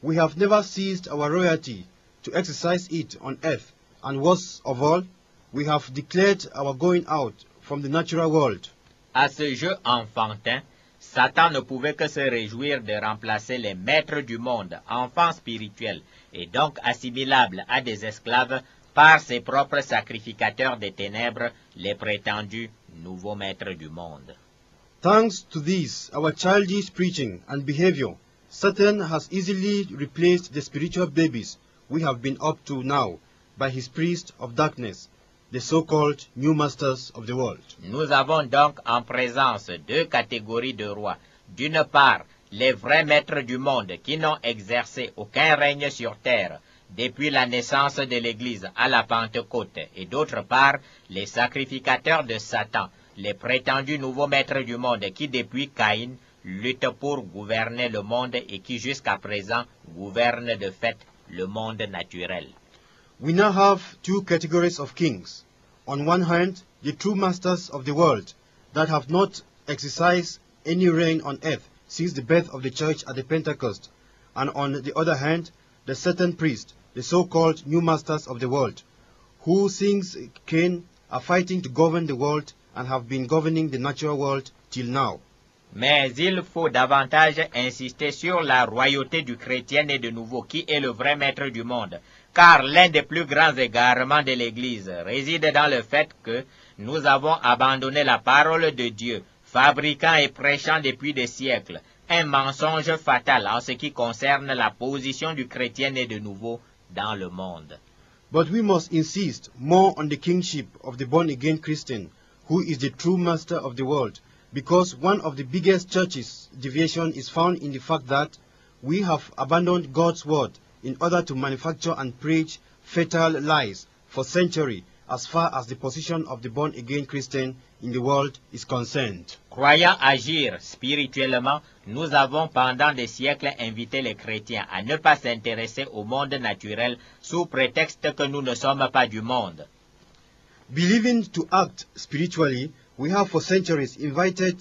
We have never ceased our royalty to exercise it on earth, and worst of all, we have declared our going out from the natural world. À ce jeu enfantin, Satan ne pouvait que se réjouir de remplacer les maîtres du monde, enfants spirituels, et donc assimilables à des esclaves, par ses propres sacrificateurs des ténèbres, les prétendus nouveaux maîtres du monde. Thanks to this, our childish preaching and behavior, Satan has easily replaced the spiritual babies we have been up to now by his priests of darkness, the so-called new masters of the world. Nous avons donc en présence deux catégories de rois. D'une part, les vrais maîtres du monde qui n'ont exercé aucun règne sur terre depuis la naissance de l'Église à la Pentecôte, et d'autre part, les sacrificateurs de Satan, les prétendus nouveaux maîtres du monde qui depuis Caïn luttent pour gouverner le monde et qui jusqu'à présent gouvernent de fait le monde naturel. We now have two categories of kings. On one hand, the true masters of the world that have not exercised any reign on earth since the birth of the church at the Pentecost, and on the other hand, the Satan priests, the so-called new masters of the world, who since Cain are fighting to govern the world and have been governing the natural world till now. Mais il faut davantage insister sur la royauté du chrétien né de nouveau, qui est le vrai maître du monde, car l'un des plus grands égarements de l'Église réside dans le fait que nous avons abandonné la parole de Dieu, fabriquant et prêchant depuis des siècles un mensonge fatal en ce qui concerne la position du chrétien né de nouveau dans le monde. But we must insist more on the kingship of the born-again Christian, who is the true master of the world, because one of the biggest church's deviation is found in the fact that we have abandoned God's word in order to manufacture and preach fatal lies for centuries as far as the position of the born-again Christian in the world is concerned. Croyant agir spirituellement, nous avons pendant des siècles invité les chrétiens à ne pas s'intéresser au monde naturel sous prétexte que nous ne sommes pas du monde. Believing to act spiritually, we have for centuries invited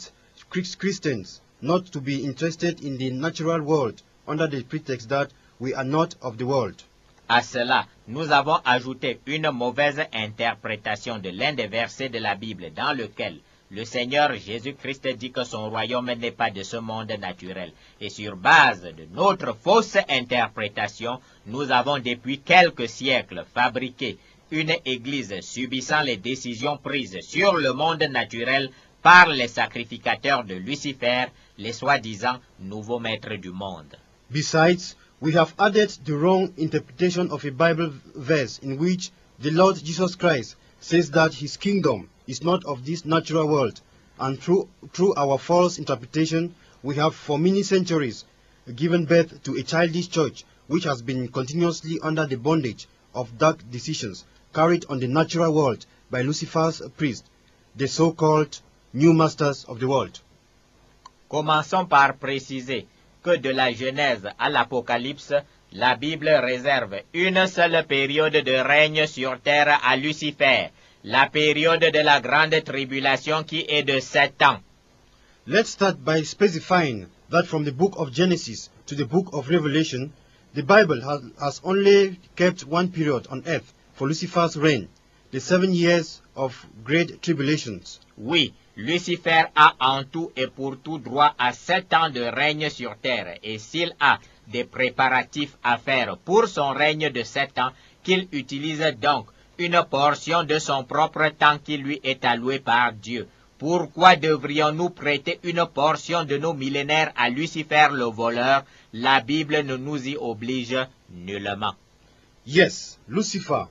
Christians not to be interested in the natural world under the pretext that we are not of the world. À cela, nous avons ajouté une mauvaise interprétation de l'un des versets de la Bible dans lequel le Seigneur Jésus-Christ dit que son royaume n'est pas de ce monde naturel. Et sur base de notre fausse interprétation, nous avons depuis quelques siècles fabriqué une église subissant les décisions prises sur le monde naturel par les sacrificateurs de Lucifer, les soi-disant nouveaux maîtres du monde. Besides, we have added the wrong interpretation of a Bible verse in which the Lord Jesus Christ says that his kingdom is not of this natural world, and through our false interpretation, we have for many centuries given birth to a childish church which has been continuously under the bondage of dark decisions carried on the natural world by Lucifer's priests, the so-called new masters of the world. Commençons par préciser que de la Genèse à l'Apocalypse, la Bible réserve une seule période de règne sur terre à Lucifer, la période de la grande tribulation qui est de 7 ans. Let's start by specifying that from the book of Genesis to the book of Revelation, the Bible has only kept one period on earth for Lucifer's reign, the 7 years of great tribulations. Oui, Lucifer a en tout et pour tout droit à 7 ans de règne sur terre, et s'il a des préparatifs à faire pour son règne de 7 ans, qu'il utilise donc une portion de son propre temps qui lui est alloué par Dieu. Pourquoi devrions-nous prêter une portion de nos millénaires à Lucifer le voleur? La Bible ne nous y oblige nullement. Yes, Lucifer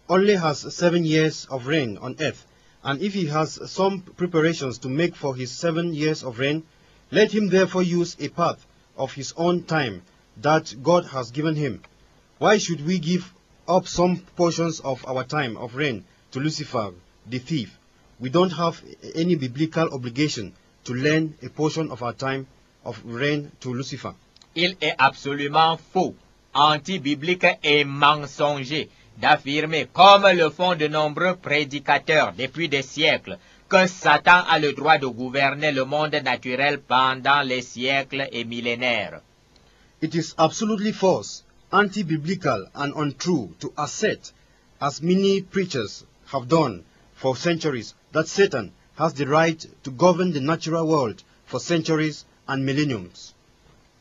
only has 7 years of reign on earth, and if he has some preparations to make for his 7 years of reign, let him therefore use a part of his own time that God has given him. Why should we give up some portions of our time of reign to Lucifer, the thief? We don't have any biblical obligation to lend a portion of our time of reign to Lucifer. Il est absolument faux, anti-biblique et mensonger d'affirmer, comme le font de nombreux prédicateurs depuis des siècles, que Satan a le droit de gouverner le monde naturel pendant les siècles et millénaires. It is absolutely false, anti-biblical and untrue to assert, as many preachers have done for centuries, that Satan has the right to govern the natural world for centuries and millenniums.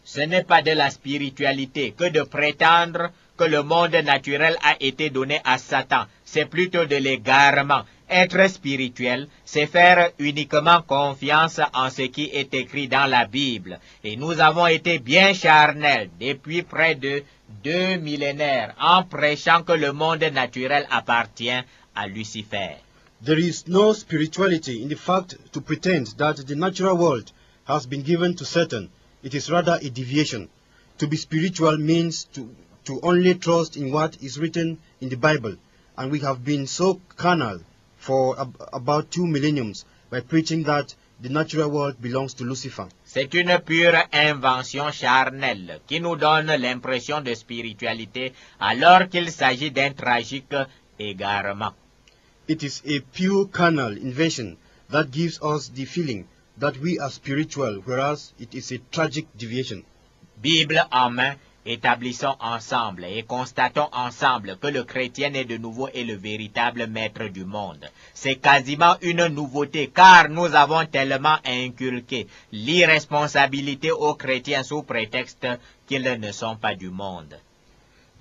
Ce n'est pas de la spiritualité que de prétendre que le monde naturel a été donné à Satan. C'est plutôt de l'égarement. Être spirituel, c'est faire uniquement confiance en ce qui est écrit dans la Bible. Et nous avons été bien charnels depuis près de 2 millénaires en prêchant que le monde naturel appartient à Lucifer. There is no spirituality in the fact to pretend that the natural world has been given to Satan. It is rather a deviation. To be spiritual means to only trust in what is written in the Bible. And we have been so carnal for about 2 millenniums by preaching that the natural world belongs to Lucifer. C'est une pure invention charnelle qui nous donne l'impression de spiritualité alors qu'il s'agit d'un tragique égarement. It is a pure carnal invention that gives us the feeling that we are spiritual, whereas it is a tragic deviation. Bible en main, établissons ensemble et constatons ensemble que le chrétien né de nouveau est le véritable maître du monde. C'est quasiment une nouveauté car nous avons tellement inculqué l'irresponsabilité aux chrétiens sous prétexte qu'ils ne sont pas du monde.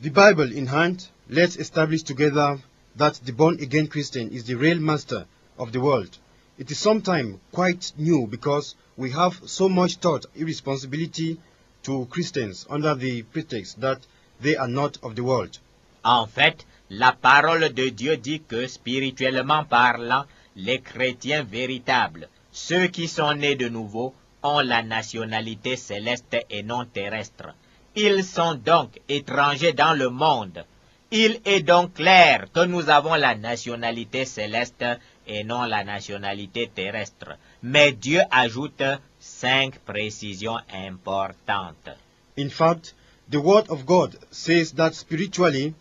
The Bible in hand, let's establish together that the born-again Christian is the real master of the world. It is sometimes quite new because we have so much taught irresponsibility to Christians under the pretext that they are not of the world. En fait, la parole de Dieu dit que, spirituellement parlant, les chrétiens véritables, ceux qui sont nés de nouveau, ont la nationalité céleste et non terrestre. Ils sont donc étrangers dans le monde. Il est donc clair que nous avons la nationalité céleste et non la nationalité terrestre. Mais Dieu ajoute 5 précisions importantes. In fact, the Word of God says that spiritually,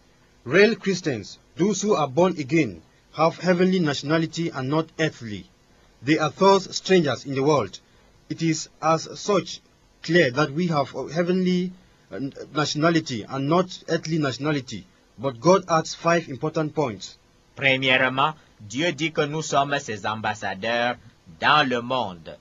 real Christians, those who are born again, have heavenly nationality and not earthly. They are thus strangers in the world. It is as such clear that we have heavenly nationality and not earthly nationality. But God adds 5 important points. Premièrement, Dieu dit que nous sommes ses ambassadeurs dans le monde.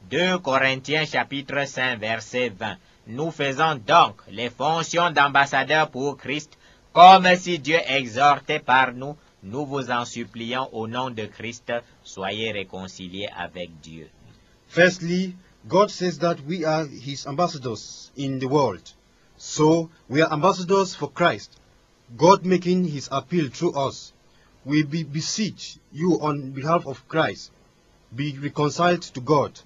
2 Corinthiens chapitre 5 verset 20. Nous faisons donc les fonctions d'ambassadeurs pour Christ, comme si Dieu exhortait par nous. Nous vous en supplions au nom de Christ, soyez réconciliés avec Dieu. Firstly, God says that we are His ambassadors in the world. So, we are ambassadors for Christ. God making His appeal through us. We beseech you on behalf of Christ, be reconciled to God.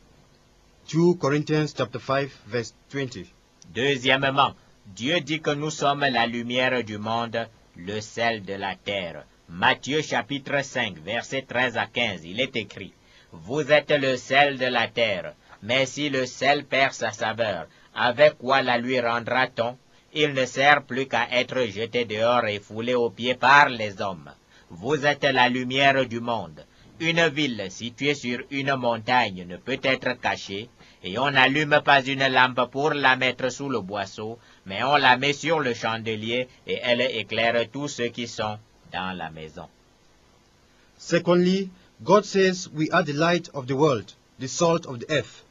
2 Corinthians chapter 5 verse 20. Deuxièmement, Dieu dit que nous sommes la lumière du monde, le sel de la terre. Matthieu chapitre 5 verset 13 à 15, il est écrit: Vous êtes le sel de la terre, mais si le sel perd sa saveur, avec quoi la lui rendra-t-on? Il ne sert plus qu'à être jeté dehors et foulé aux pieds par les hommes. Vous êtes la lumière du monde. Une ville située sur une montagne ne peut être cachée, et on n'allume pas une lampe pour la mettre sous le boisseau, mais on la met sur le chandelier et elle éclaire tous ceux qui sont dans la maison. Secondly, God says we are the light of the world, the salt of the earth.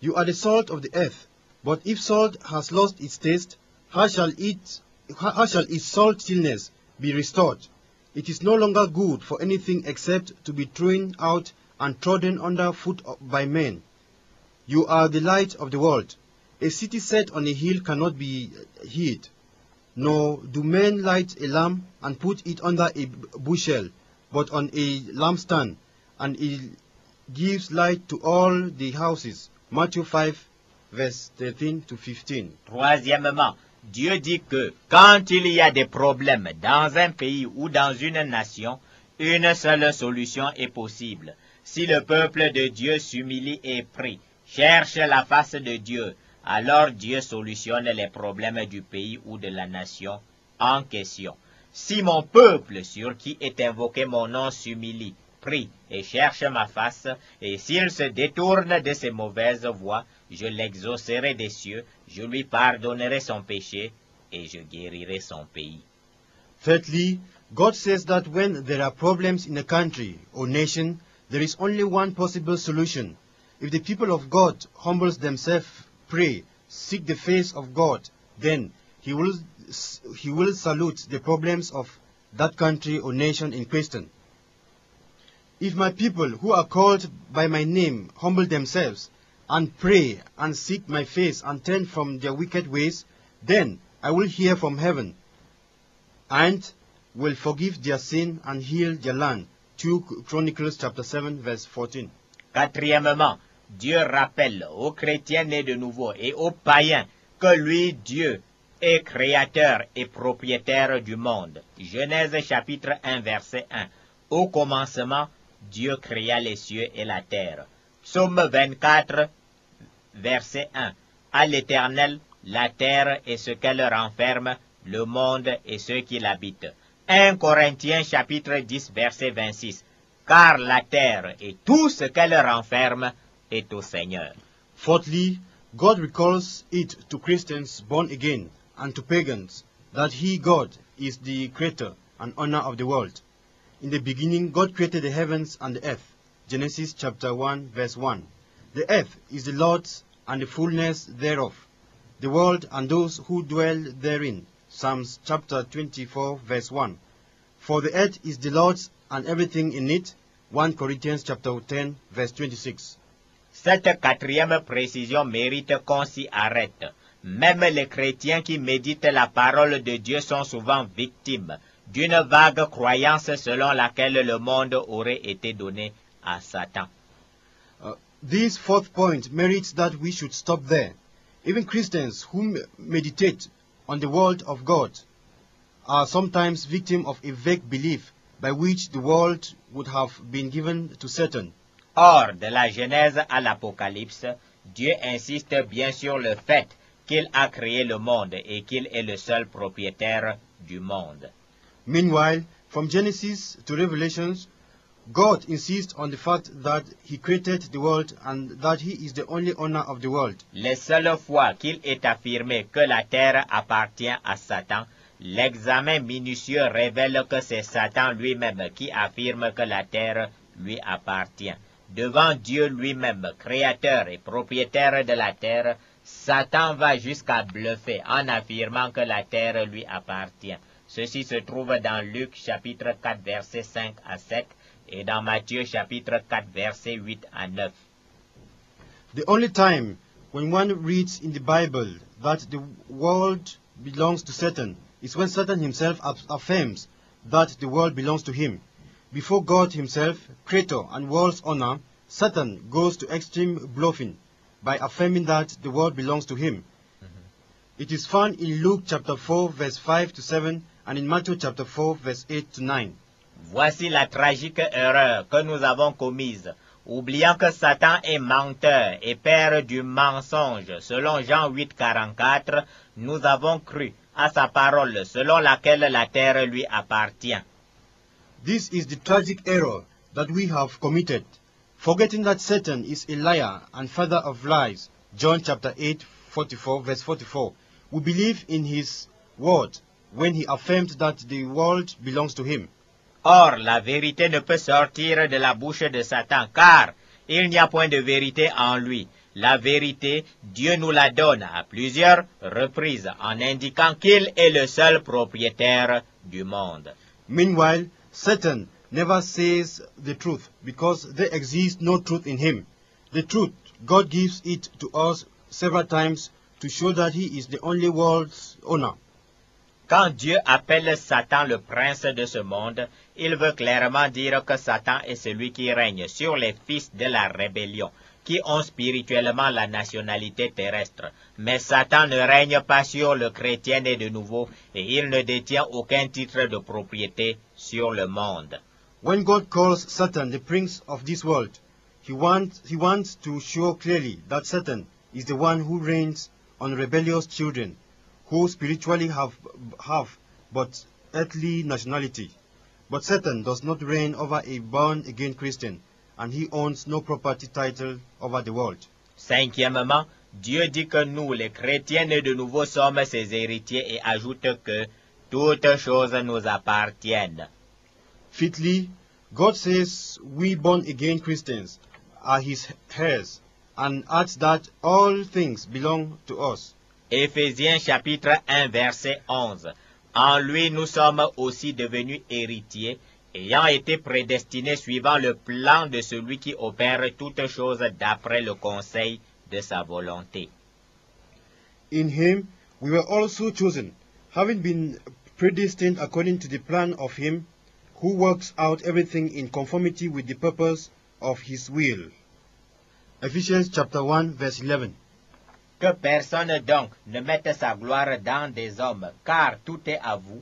You are the salt of the earth, but if salt has lost its taste, how shall its saltiness be restored? It is no longer good for anything except to be thrown out and trodden under foot by men. You are the light of the world. A city set on a hill cannot be hid. Nor do men light a lamp and put it under a bushel, but on a lampstand, and it gives light to all the houses. Matthew 5, verse 13 to 15. Troisièmement, Dieu dit que quand il y a des problèmes dans un pays ou dans une nation, une seule solution est possible. Si le peuple de Dieu s'humilie et prie, cherche la face de Dieu, alors Dieu solutionne les problèmes du pays ou de la nation en question. Si mon peuple sur qui est invoqué mon nom s'humilie, prie et cherche ma face, et s'il se détourne de ses mauvaises voies, je l'exaucerai des cieux, je lui pardonnerai son péché, et je guérirai son pays. Thirdly, God says that when there are problems in a country or nation, there is only one possible solution. If the people of God humbles themselves, pray, seek the face of God, then He will salute the problems of that country or nation in question. If my people who are called by my name humble themselves and pray and seek my face and turn from their wicked ways, then I will hear from heaven and will forgive their sin and heal their land. 2 Chronicles chapter 7 verse 14. Quatrièmement, Dieu rappelle aux chrétiens nés de nouveau et aux païens que lui, Dieu, est créateur et propriétaire du monde. Genèse chapitre 1 verset 1. Au commencement, Dieu créa les cieux et la terre. Psaume 24 verset 1. À l'Éternel, la terre et ce qu'elle renferme, le monde et ceux qui l'habitent. 1 Corinthiens chapitre 10 verset 26. Car la terre et tout ce qu'elle renferme est au Seigneur. Fourthly, God recalls it to Christians born again and to pagans that He, God, is the creator and owner of the world. In the beginning, God created the heavens and the earth. Genesis chapter 1 verse 1. The earth is the Lord's and the fullness thereof, the world and those who dwell therein. Psalms chapter 24 verse 1. For the earth is the Lord's and everything in it. 1 Corinthians chapter 10 verse 26. Cette quatrième précision mérite qu'on s'y arrête. Même les chrétiens qui méditent la parole de Dieu sont souvent victimes d'une vague croyance selon laquelle le monde aurait été donné à Satan. This fourth point merits that we should stop there. Even Christians who meditate on the word of God are sometimes victims of a vague belief by which the world would have been given to Satan. Or, de la Genèse à l'Apocalypse, Dieu insiste bien sur le fait qu'il a créé le monde et qu'il est le seul propriétaire du monde. Meanwhile, from Genesis to Revelations, God insists on the fact that He created the world and that He is the only owner of the world. Les seules fois qu'il est affirmé que la terre appartient à Satan, l'examen minutieux révèle que c'est Satan lui-même qui affirme que la terre lui appartient. Devant Dieu lui-même, créateur et propriétaire de la terre, Satan va jusqu'à bluffer en affirmant que la terre lui appartient. Ceci se trouve dans Luc chapitre 4 versets 5 à 7 et dans Matthieu chapitre 4 versets 8 à 9. The only time when one reads in the Bible that the world belongs to Satan is when Satan himself affirms that the world belongs to him. Before God himself, creator and world's owner, Satan goes to extreme bluffing by affirming that the world belongs to him. It is found in Luke chapter 4 verse 5 to 7 and in Matthew chapter 4 verse 8 to 9. Voici la tragique erreur que nous avons commise, oubliant que Satan est menteur et père du mensonge. Selon Jean 8, 44, nous avons cru à sa parole selon laquelle la terre lui appartient. This is the tragic error that we have committed, forgetting that Satan is a liar and father of lies. John chapter 8, 44, verse 44. We believe in his word when he affirmed that the world belongs to him. Or, la vérité ne peut sortir de la bouche de Satan, car il n'y a point de vérité en lui. La vérité, Dieu nous la donne à plusieurs reprises en indiquant qu'il est le seul propriétaire du monde. Meanwhile, Satan never says the truth because there exists no truth in him. The truth, God gives it to us several times to show that he is the only world's owner. Quand Dieu appelle Satan le prince de ce monde, il veut clairement dire que Satan est celui qui règne sur les fils de la rébellion, qui ont spirituellement la nationalité terrestre. Mais Satan ne règne pas sur le chrétien né de nouveau et il ne détient aucun titre de propriété sur le monde. When God calls Satan the prince of this world, he wants to show clearly that Satan is the one who reigns on rebellious children, who spiritually have but earthly nationality. But Satan does not reign over a born-again Christian, and he owns no property title over the world. Cinquièmement, Dieu dit que nous, les chrétiens nés de nouveau, sommes ses héritiers et ajoute que toutes choses nous appartiennent. Fifthly, God says we born-again Christians are his heirs, and adds that all things belong to us. Éphésiens chapitre 1 verset 11. En lui nous sommes aussi devenus héritiers, ayant été prédestinés suivant le plan de celui qui opère toutes choses d'après le conseil de sa volonté. In him we were also chosen, having been predestined according to the plan of him who works out everything in conformity with the purpose of his will. Ephesians chapter 1 verse 11. Que personne donc ne mette sa gloire dans des hommes, car tout est à vous,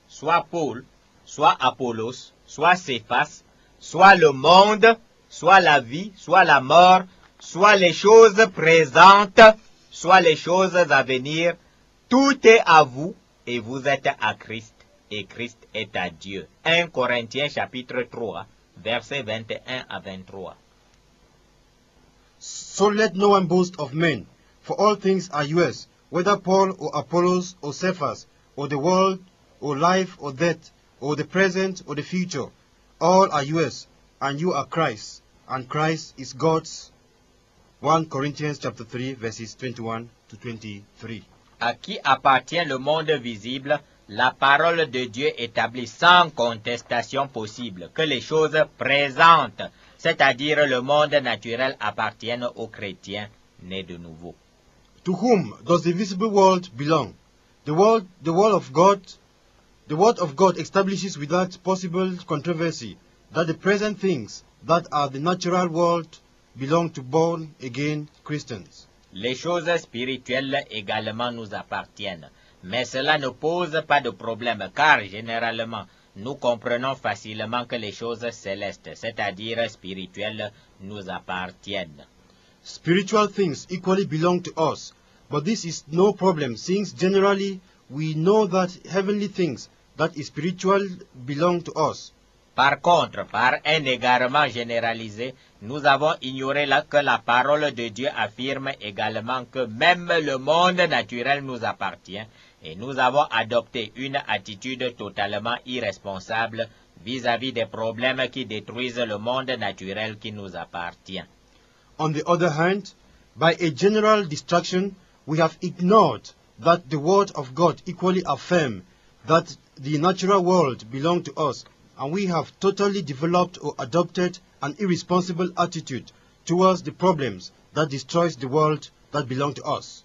soit Paul, soit Apollos, soit Céphas, soit le monde, soit la vie, soit la mort, soit les choses présentes, soit les choses à venir, tout est à vous, et vous êtes à Christ, et Christ est à Dieu. 1 Corinthiens chapitre 3, versets 21 à 23. So let no one boast of men, for all things are yours, whether Paul or Apollos or Cephas, or the world, or life or death, or the present or the future. All are yours, and you are Christ, and Christ is God's. 1 Corinthians chapter 3 verses 21 to 23. À qui appartient le monde visible, la parole de Dieu établit sans contestation possible que les choses présentes, c'est-à-dire le monde naturel, appartiennent aux chrétiens nés de nouveau. To whom does the visible world belong? The word of God establishes without possible controversy that the present things that are the natural world belong to born-again Christians. Les choses spirituelles également nous appartiennent, mais cela ne pose pas de problème, car généralement, nous comprenons facilement que les choses célestes, c'est-à-dire spirituelles, nous appartiennent. Spiritual things equally belong to us, but this is no problem, since generally we know that heavenly things that is spiritual belong to us. Par contre, par un égarement généralisé, nous avons ignoré que la parole de Dieu affirme également que même le monde naturel nous appartient, et nous avons adopté une attitude totalement irresponsable vis-à-vis des problèmes qui détruisent le monde naturel qui nous appartient. On the other hand, by a general distraction, we have ignored that the word of God equally affirms that the natural world belongs to us, and we have totally developed or adopted an irresponsible attitude towards the problems that destroys the world that belong to us.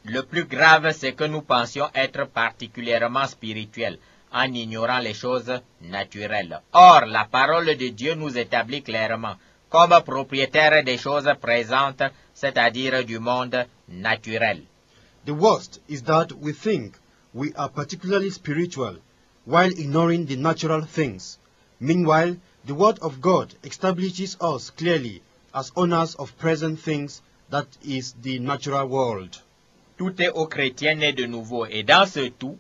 Le plus grave, c'est que nous pensions être particulièrement spirituels en ignorant les choses naturelles. Or, la parole de Dieu nous établit clairement comme propriétaires des choses présentes, c'est-à-dire du monde naturel. The worst is that we think we are particularly spiritual while ignoring the natural things. Meanwhile, the Word of God establishes us clearly as owners of present things, that is the natural world. Tout est aux chrétiens nés de nouveau, et dans ce tout,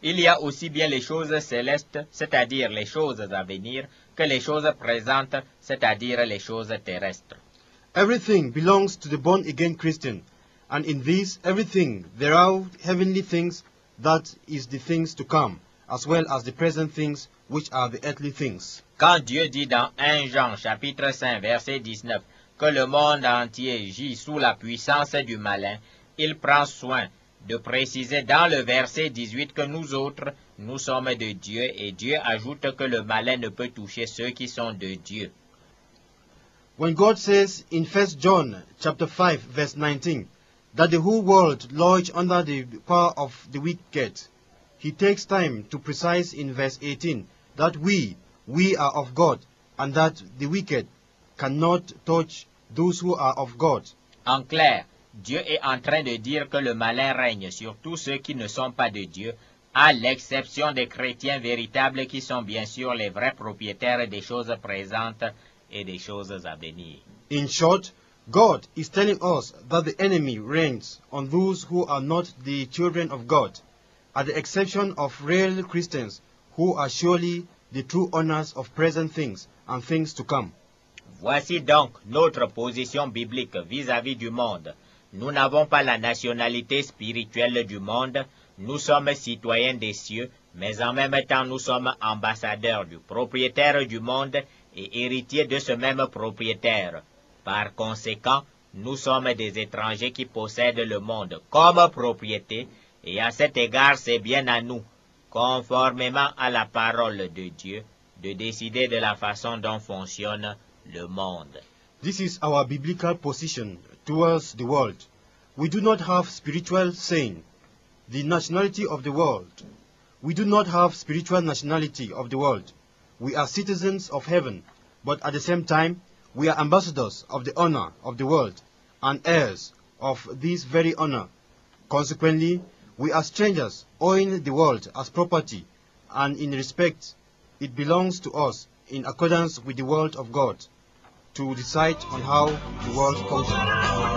il y a aussi bien les choses célestes, c'est-à-dire les choses à venir, que les choses présentes, c'est-à-dire les choses terrestres. Everything belongs to the born-again Christian, and in this everything there are heavenly things, that is the things to come, as well as the present things, which are the earthly things. Quand Dieu dit dans 1 Jean chapitre 5 verset 19 que le monde entier gît sous la puissance du malin, il prend soin de préciser dans le verset 18 que nous autres, nous sommes de Dieu, et Dieu ajoute que le malin ne peut toucher ceux qui sont de Dieu. When God says in 1 John chapter 5 verse 19 that the whole world lodges under the power of the wicked, he takes time to precise in verse 18 that we are of God, and that the wicked cannot touch those who are of God. En clair, Dieu est en train de dire que le malin règne sur tous ceux qui ne sont pas de Dieu, à l'exception des chrétiens véritables qui sont bien sûr les vrais propriétaires des choses présentes et des choses à venir. In short, God is telling us that the enemy reigns on those who are not the children of God, at the exception of real Christians who are surely the true owners of present things and things to come. Voici donc notre position biblique vis-à-vis du monde. Nous n'avons pas la nationalité spirituelle du monde, nous sommes citoyens des cieux, mais en même temps nous sommes ambassadeurs du propriétaire du monde et héritiers de ce même propriétaire. Par conséquent, nous sommes des étrangers qui possèdent le monde comme propriété, et à cet égard c'est bien à nous, conformément à la parole de Dieu, de décider de la façon dont fonctionne le monde. This is our biblical position towards the world. We do not have spiritual saying, the nationality of the world. We do not have spiritual nationality of the world. We are citizens of heaven, but at the same time, we are ambassadors of the honor of the world and heirs of this very honor. Consequently, we are strangers owing the world as property, and in respect, it belongs to us in accordance with the word of God to decide on how the world functions.